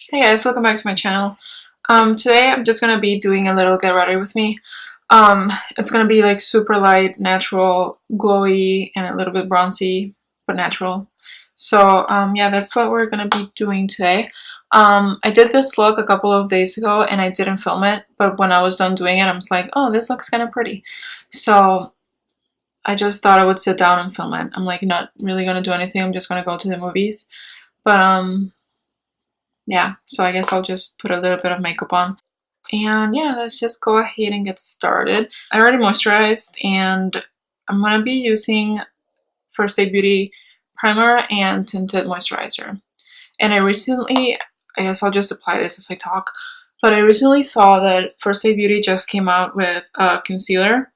Hey guys, welcome back to my channel. Today I'm just gonna be doing a little get ready with me. It's gonna be like super light, natural, glowy, and a little bit bronzy, but natural. So yeah, that's what we're gonna be doing today. I did this look a couple of days ago and I didn't film it, but when I was done doing it, I was like, oh, this looks kind of pretty. So I just thought I would sit down and film it. I'm like not really gonna do anything. I'm just gonna go to the movies. But yeah, so I guess I'll just put a little bit of makeup on. And yeah, let's just go ahead and get started. I already moisturized and I'm going to be using First Aid Beauty primer and tinted moisturizer. And I guess I'll just apply this as I talk, but I recently saw that First Aid Beauty just came out with a concealer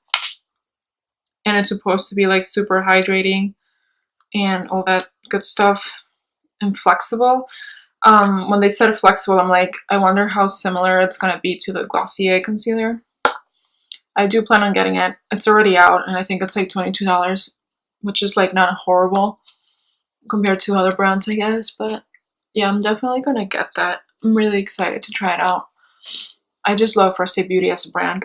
and it's supposed to be like super hydrating and all that good stuff and flexible. When they said flexible, I'm like, I wonder how similar it's going to be to the Glossier concealer. I do plan on getting it. It's already out, and I think it's like $22, which is like not horrible compared to other brands, I guess. But yeah, I'm definitely going to get that. I'm really excited to try it out. I just love First Aid Beauty as a brand.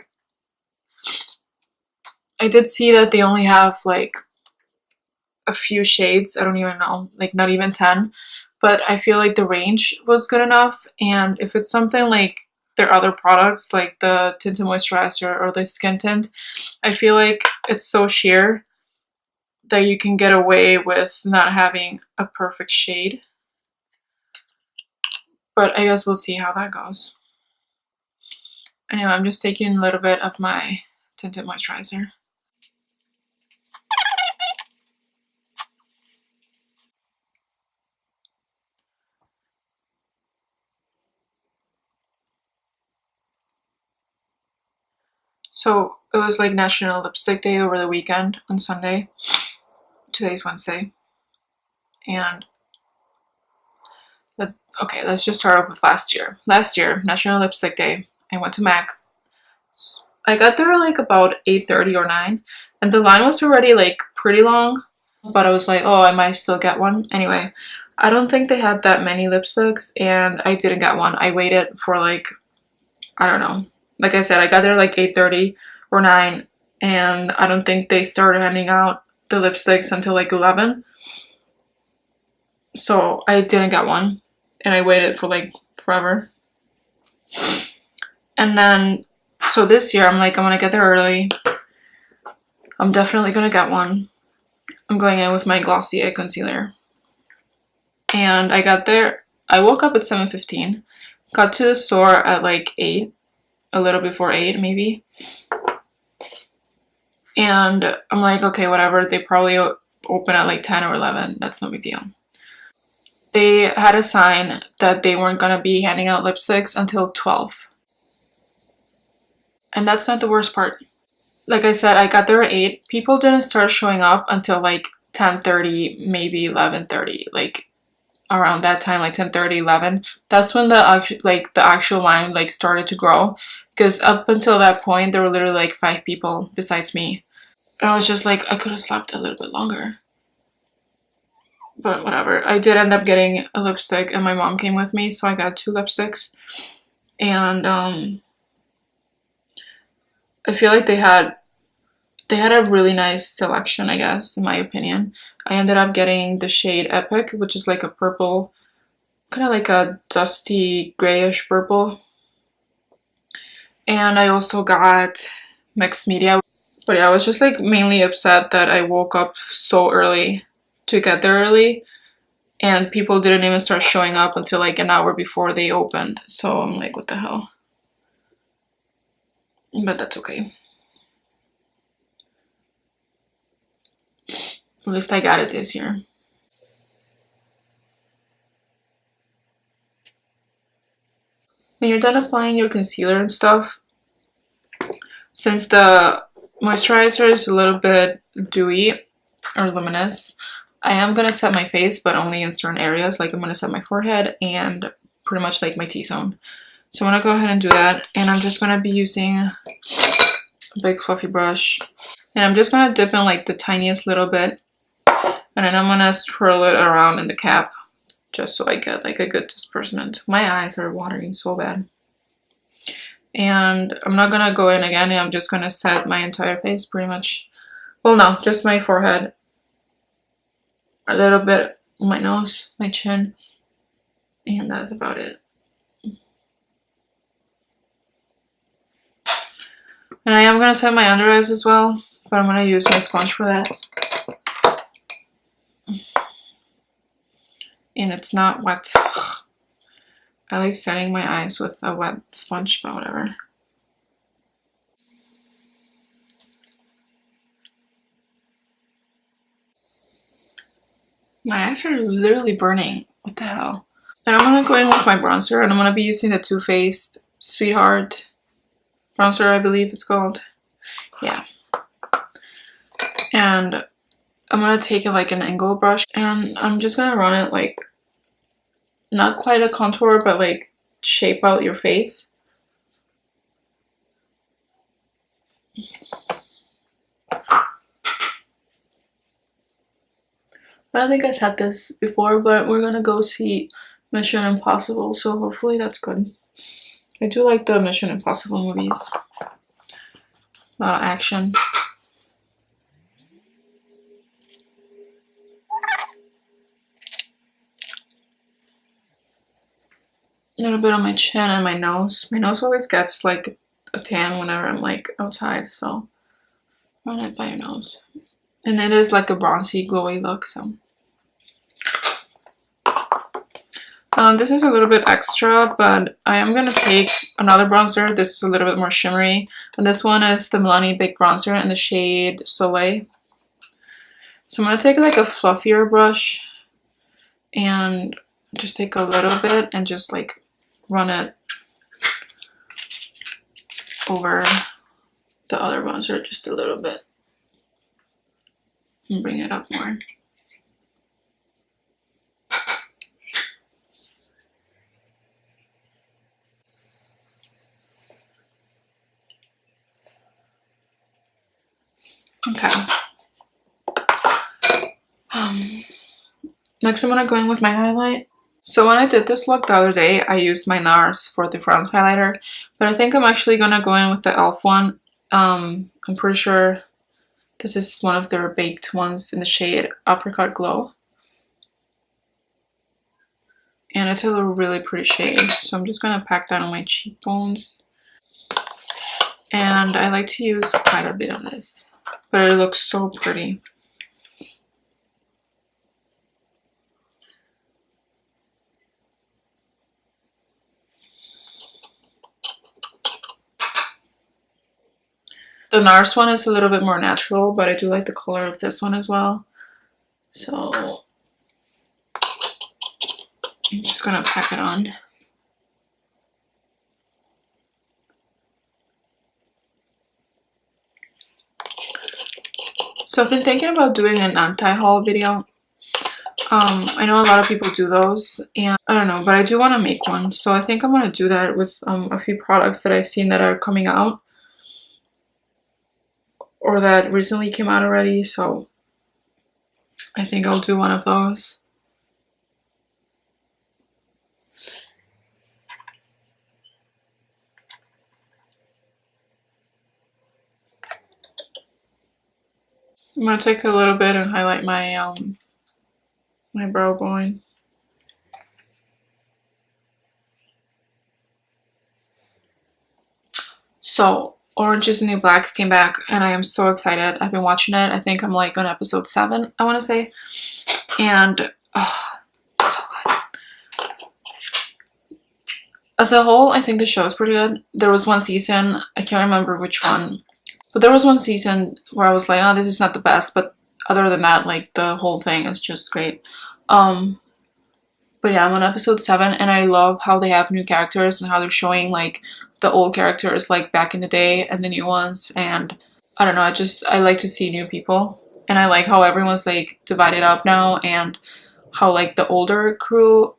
I did see that they only have like a few shades. I don't even know, like not even 10. But I feel like the range was good enough, and if it's something like their other products like the tinted moisturizer or the skin tint, I feel like it's so sheer that you can get away with not having a perfect shade. But I guess we'll see how that goes. Anyway, I'm just taking a little bit of my tinted moisturizer. So it was like National Lipstick Day over the weekend on Sunday. Today's Wednesday. And let's just start off with last year. Last year, National Lipstick Day, I went to MAC. I got there like about 8:30 or 9, and the line was already like pretty long, but I was like, oh, I might still get one. Anyway, I don't think they had that many lipsticks, and I didn't get one. I waited for like, I don't know. Like I said, I got there like 8:30 or 9, and I don't think they started handing out the lipsticks until like 11. So I didn't get one, and I waited for like forever. And then, so this year I'm like, I'm gonna get there early. I'm definitely gonna get one. I'm going in with my Glossier concealer. And I got there, I woke up at 7:15, got to the store at like 8, a little before 8 maybe. And I'm like, okay, whatever, they probably open at like 10 or 11, that's no big deal. They had a sign that they weren't gonna be handing out lipsticks until 12. And that's not the worst part. Like I said, I got there at 8. People didn't start showing up until like 10:30, maybe 11:30, like around that time, like 10:30, 11. That's when the actual line like started to grow, because up until that point there were literally like 5 people besides me. And I was just like, I could have slept a little bit longer. But whatever. I did end up getting a lipstick, and my mom came with me, so I got 2 lipsticks. And I feel like they had a really nice selection, I guess, in my opinion. I ended up getting the shade Epic, which is like a purple, kind of like a dusty grayish purple. And I also got Mixed Media. But yeah, I was just like mainly upset that I woke up so early to get there early, and people didn't even start showing up until like an hour before they opened. So I'm like, what the hell? But that's okay. At least I got it this year. When you're done applying your concealer and stuff, since the moisturizer is a little bit dewy or luminous, I am going to set my face, but only in certain areas. Like I'm going to set my forehead and pretty much like my T-zone. So I'm going to go ahead and do that. And I'm just going to be using a big fluffy brush. And I'm just going to dip in like the tiniest little bit. And then I'm going to swirl it around in the cap just so I get like a good disbursement. My eyes are watering so bad. And I'm not gonna go in again. I'm just gonna set my entire face pretty much. Well, no, just my forehead, a little bit on my nose, my chin, and that's about it. And I am gonna set my under eyes as well, but I'm gonna use my sponge for that. And it's not wet. I like setting my eyes with a wet sponge, but whatever. My eyes are literally burning. What the hell? And I'm gonna go in with my bronzer, and I'm gonna be using the Too Faced Sweetheart bronzer, I believe it's called. Yeah. And I'm gonna take it like an angle brush, and I'm just gonna run it like, not quite a contour, but like shape out your face. I don't think I said this before, but we're gonna go see Mission Impossible, so hopefully that's good. I do like the Mission Impossible movies. A lot of action. A little bit on my chin and my nose. My nose always gets like a tan whenever I'm like outside, so run it by your nose. And it is like a bronzy, glowy look, so. This is a little bit extra, but I am going to take another bronzer. This is a little bit more shimmery. And this one is the Milani Big Bronzer in the shade Soleil. So I'm going to take like a fluffier brush and just take a little bit and just like run it over the other bronzer just a little bit. And bring it up more. Okay. Next I'm gonna go in with my highlight. So when I did this look the other day, I used my NARS for the front highlighter, but I think I'm actually gonna go in with the e.l.f. one. I'm pretty sure this is one of their baked ones in the shade Apricot Glow. And it's a really pretty shade, so I'm just gonna pack that on my cheekbones. And I like to use quite a bit of this, but it looks so pretty. The NARS one is a little bit more natural, but I do like the color of this one as well. So I'm just gonna pack it on. So I've been thinking about doing an anti-haul video. I know a lot of people do those, and I don't know, but I do want to make one. So I think I'm going to do that with a few products that I've seen that are coming out, or that recently came out already. So I think I'll do one of those. I'm going to take a little bit and highlight my my brow bone. So Orange is the New Black came back, and I am so excited. I've been watching it. I think I'm like on episode 7, I want to say. And it's so good. As a whole, I think the show is pretty good. There was one season, I can't remember which one, but there was one season where I was like, oh, this is not the best, but other than that, like, the whole thing is just great. But yeah, I'm on episode 7, and I love how they have new characters and how they're showing like the old characters like back in the day and the new ones. And I don't know, I like to see new people, and I like how everyone's like divided up now, and how like the older crew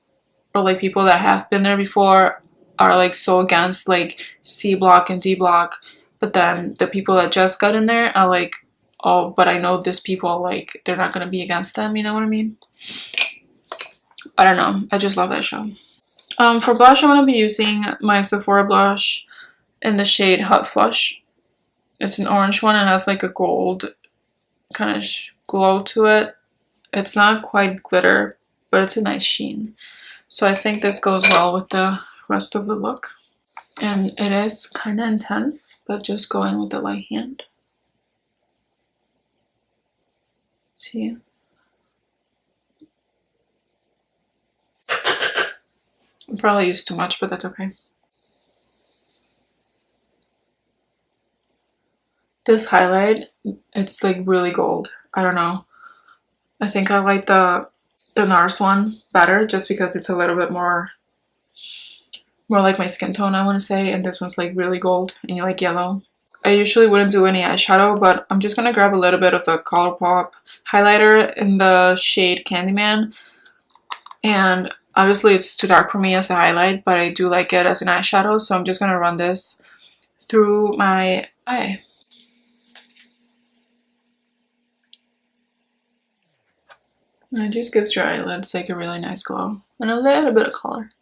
or like people that have been there before are like so against like C block and D block, but then the people that just got in there are like, oh, but I know this people, like, they're not gonna be against them, you know what I mean? I don't know, I just love that show. For blush, I'm going to be using my Sephora blush in the shade Hot Flush. It's an orange one and has like a gold kind of glow to it. It's not quite glitter, but it's a nice sheen. So I think this goes well with the rest of the look. And it is kind of intense, but just go in with the light hand. See? I probably used too much, but that's okay. This highlight, it's like really gold. I don't know. I think I like the NARS one better just because it's a little bit more like my skin tone, I want to say, and this one's like really gold and you like yellow. I usually wouldn't do any eyeshadow, but I'm just gonna grab a little bit of the Colourpop highlighter in the shade Candyman, and obviously it's too dark for me as a highlight, but I do like it as an eyeshadow, so I'm just gonna run this through my eye. And it just gives your eyelids like a really nice glow and a little bit of color.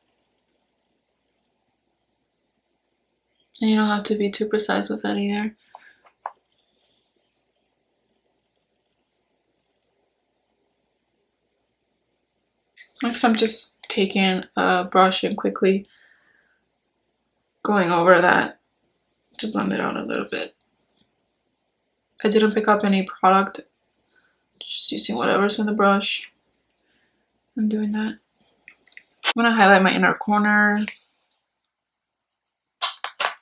And you don't have to be too precise with it either. Next, I'm just taking a brush and quickly going over that to blend it out a little bit. I didn't pick up any product, just using whatever's in the brush and doing that. I'm gonna highlight my inner corner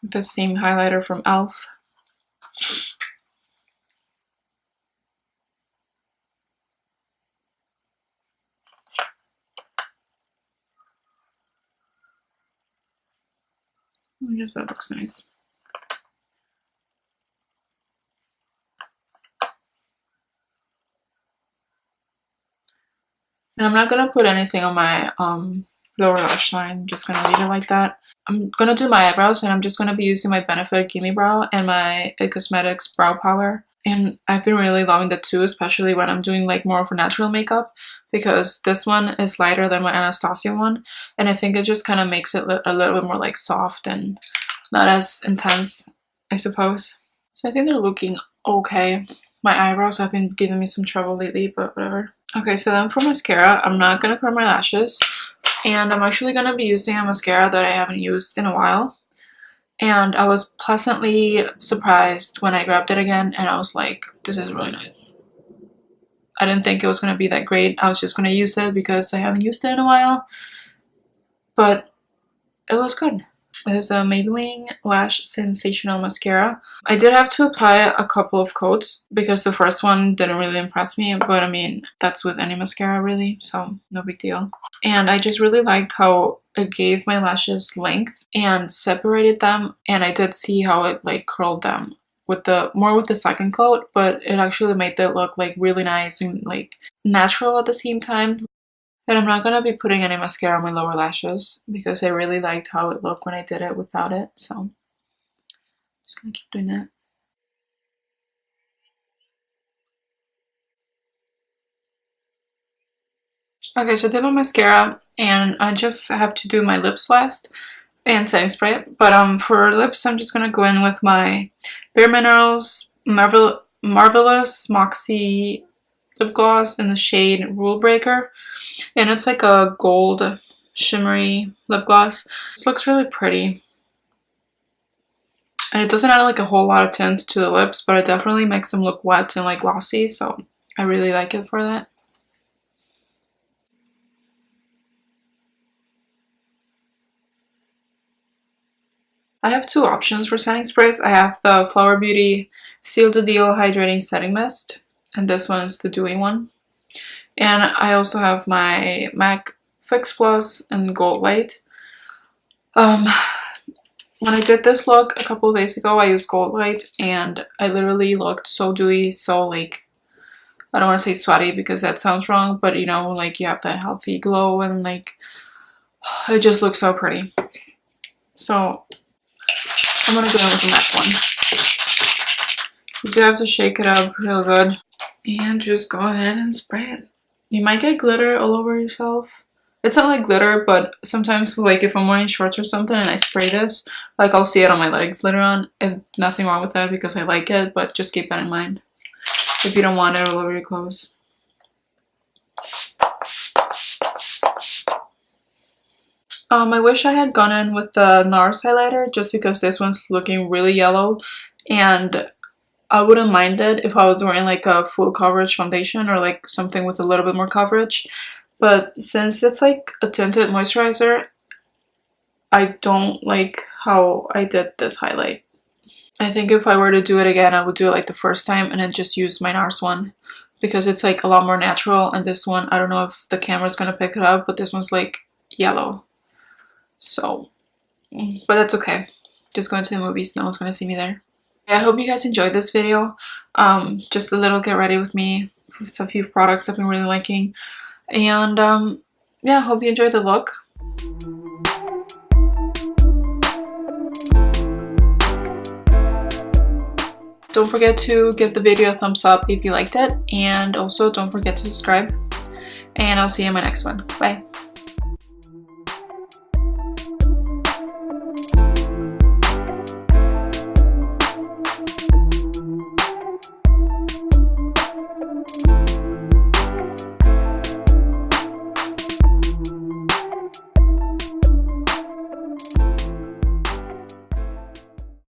with the same highlighter from e.l.f. I guess that looks nice. And I'm not gonna put anything on my lower lash line. I'm just gonna leave it like that. I'm gonna do my eyebrows, and I'm just gonna be using my Benefit Gimme Brow and my IT Cosmetics Brow Power. And I've been really loving the two, especially when I'm doing like more of a natural makeup, because this one is lighter than my Anastasia one, and I think it just kind of makes it a little bit more like soft and not as intense, I suppose. So I think they're looking okay. My eyebrows have been giving me some trouble lately, but whatever. Okay, so then for mascara, I'm not gonna curl my lashes, and I'm actually gonna be using a mascara that I haven't used in a while. And I was pleasantly surprised when I grabbed it again, and I was like, this is really nice. I didn't think it was going to be that great. I was just going to use it because I haven't used it in a while. But it was good. It is a Maybelline Lash Sensational Mascara. I did have to apply a couple of coats because the first one didn't really impress me. But I mean, that's with any mascara really, so no big deal. And I just really liked how it gave my lashes length and separated them, and I did see how it like curled them with the second coat, but it actually made it look like really nice and like natural at the same time. And I'm not gonna be putting any mascara on my lower lashes because I really liked how it looked when I did it without it, so I'm just gonna keep doing that. Okay, so I did my mascara, and I just have to do my lips last and setting spray. But for lips, I'm just gonna go in with my Bare Minerals Marvelous Moxie lip gloss in the shade Rule Breaker, and it's like a gold shimmery lip gloss. This looks really pretty, and it doesn't add like a whole lot of tint to the lips, but it definitely makes them look wet and like glossy, so I really like it for that. I have two options for setting sprays. I have the Flower Beauty Seal the Deal Hydrating Setting Mist, and this one is the dewy one. And I also have my MAC Fix Plus and goldlite. When I did this look a couple of days ago, I used goldlite, and I literally looked so dewy, so like, I don't want to say sweaty because that sounds wrong, but you know, like you have that healthy glow, and like, it just looks so pretty. So I'm gonna go in with the MAC one. You do have to shake it up real good and just go ahead and spray it. You might get glitter all over yourself, It's not like glitter, but sometimes like if I'm wearing shorts or something and I spray this, like I'll see it on my legs later on. And nothing wrong with that because I like it, but just keep that in mind. If you don't want it all over your clothes. I wish I had gone in with the NARS highlighter just because this one's looking really yellow, and I wouldn't mind it if I was wearing like a full coverage foundation or like something with a little bit more coverage. But since it's like a tinted moisturizer, I don't like how I did this highlight. I think if I were to do it again, I would do it like the first time and then just use my NARS one because it's like a lot more natural, and this one, I don't know if the camera's gonna pick it up, but this one's like yellow. So, but that's okay. Just going to the movies, no one's gonna see me there. I hope you guys enjoyed this video. Just a little get ready with me with a few products I've been really liking. And yeah, hope you enjoyed the look. Don't forget to give the video a thumbs up if you liked it, and also don't forget to subscribe. And I'll see you in my next one. Bye.